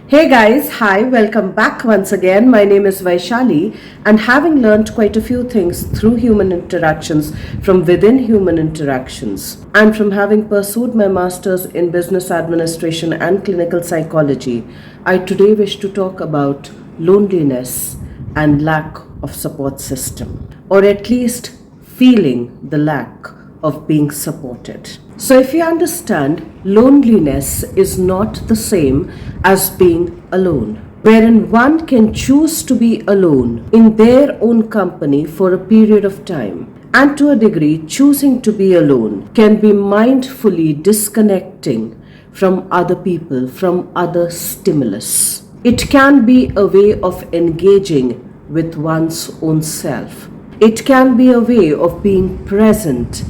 Hey guys, hi, welcome back once again. My name is Vaishali, and having learned quite a few things through human interactions, from within human interactions, and from having pursued my master's in business administration and clinical psychology, I today wish to talk about loneliness and lack of support system, or at least feeling the lack of being supported. So, if you understand, loneliness is not the same as being alone, wherein one can choose to be alone in their own company for a period of time. And to a degree, choosing to be alone can be mindfully disconnecting from other people, from other stimulus. It can be a way of engaging with one's own self. It can be a way of being present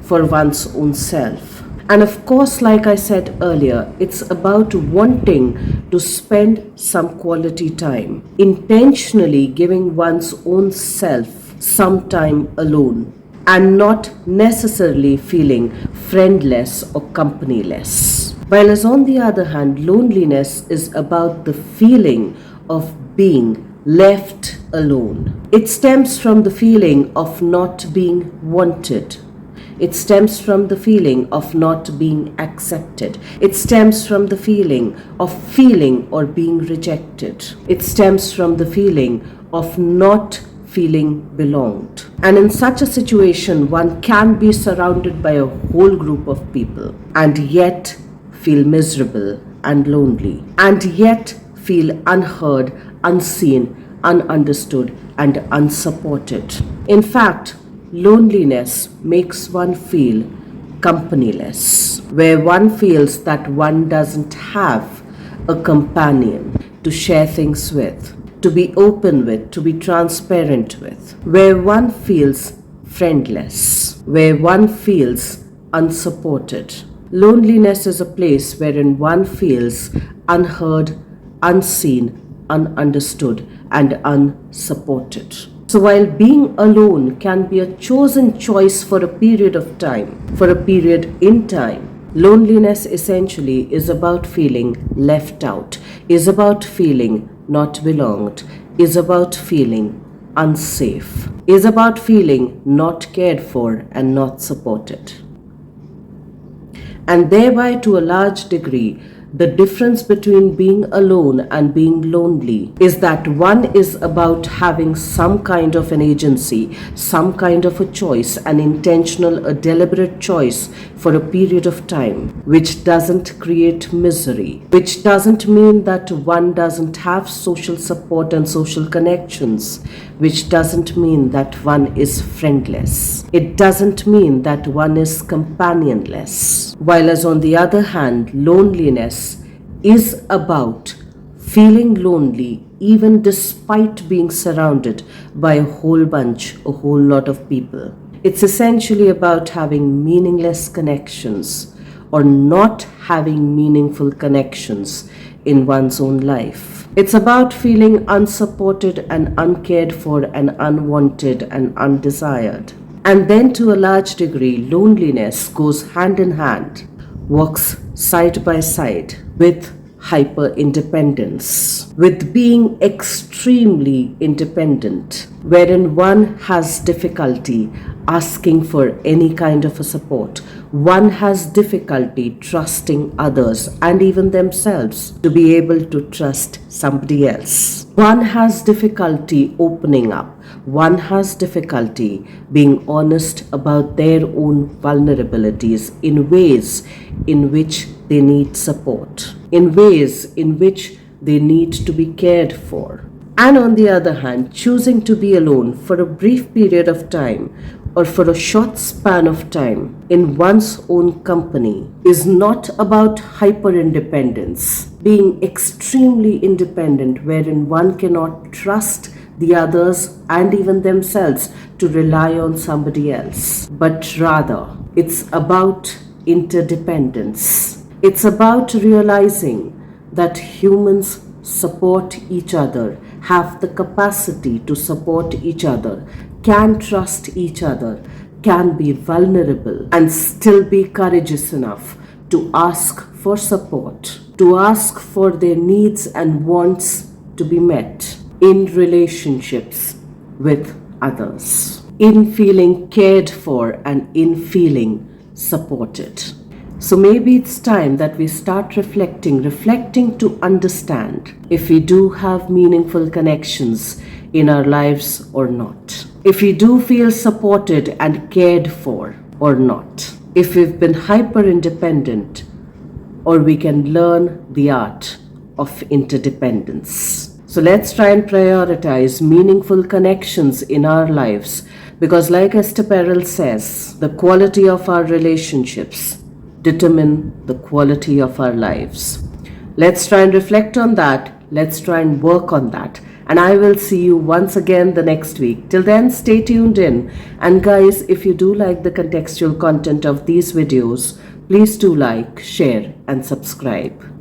for one's own self. And of course, like I said earlier, it's about wanting to spend some quality time, intentionally giving one's own self some time alone, and not necessarily feeling friendless or companyless. While as on the other hand, loneliness is about the feeling of being left alone. It stems from the feeling of not being wanted. It stems from the feeling of not being accepted. It stems from the feeling of feeling or being rejected. It stems from the feeling of not feeling belonged. And in such a situation, one can be surrounded by a whole group of people and yet feel miserable and lonely, and yet feel unheard, unseen, ununderstood, and unsupported. In fact, loneliness makes one feel companyless, where one feels that one doesn't have a companion to share things with, to be open with, to be transparent with, where one feels friendless, where one feels unsupported. Loneliness is a place wherein one feels unheard, unseen, ununderstood, and unsupported. So while being alone can be a chosen choice for a period of time, for a period in time, loneliness essentially is about feeling left out, is about feeling not belonged, is about feeling unsafe, is about feeling not cared for and not supported. And thereby, to a large degree, the difference between being alone and being lonely is that one is about having some kind of an agency, some kind of a choice, an intentional, a deliberate choice for a period of time, which doesn't create misery, which doesn't mean that one doesn't have social support and social connections, which doesn't mean that one is friendless. It doesn't mean that one is companionless. While as on the other hand, loneliness is about feeling lonely even despite being surrounded by a whole lot of people. It's essentially about having meaningless connections or not having meaningful connections in one's own life. It's about feeling unsupported and uncared for and unwanted and undesired. And then to a large degree, loneliness goes hand in hand, walks side by side with hyperindependence, with being extremely independent, wherein one has difficulty asking for any kind of a support. One has difficulty trusting others and even themselves to be able to trust somebody else. One has difficulty opening up. One has difficulty being honest about their own vulnerabilities in ways in which they need support, in ways in which they need to be cared for. And on the other hand, choosing to be alone for a brief period of time or for a short span of time in one's own company is not about hyperindependence, being extremely independent, wherein one cannot trust the others and even themselves to rely on somebody else, but rather it's about interdependence. It's about realizing that humans support each other, have the capacity to support each other, can trust each other, can be vulnerable, and still be courageous enough to ask for support to ask for their needs and wants to be met in relationships with others, in feeling cared for and in feeling supported. So maybe it's time that we start reflecting to understand if we do have meaningful connections in our lives or not. If we do feel supported and cared for or not. If we've been hyper independent, or we can learn the art of interdependence. So let's try and prioritize meaningful connections in our lives, because like Esther Perel says, the quality of our relationships determine the quality of our lives. Let's try and reflect on that. Let's try and work on that. And I will see you once again the next week. Till then, stay tuned in. And guys, if you do like the contextual content of these videos, please do like, share, and subscribe.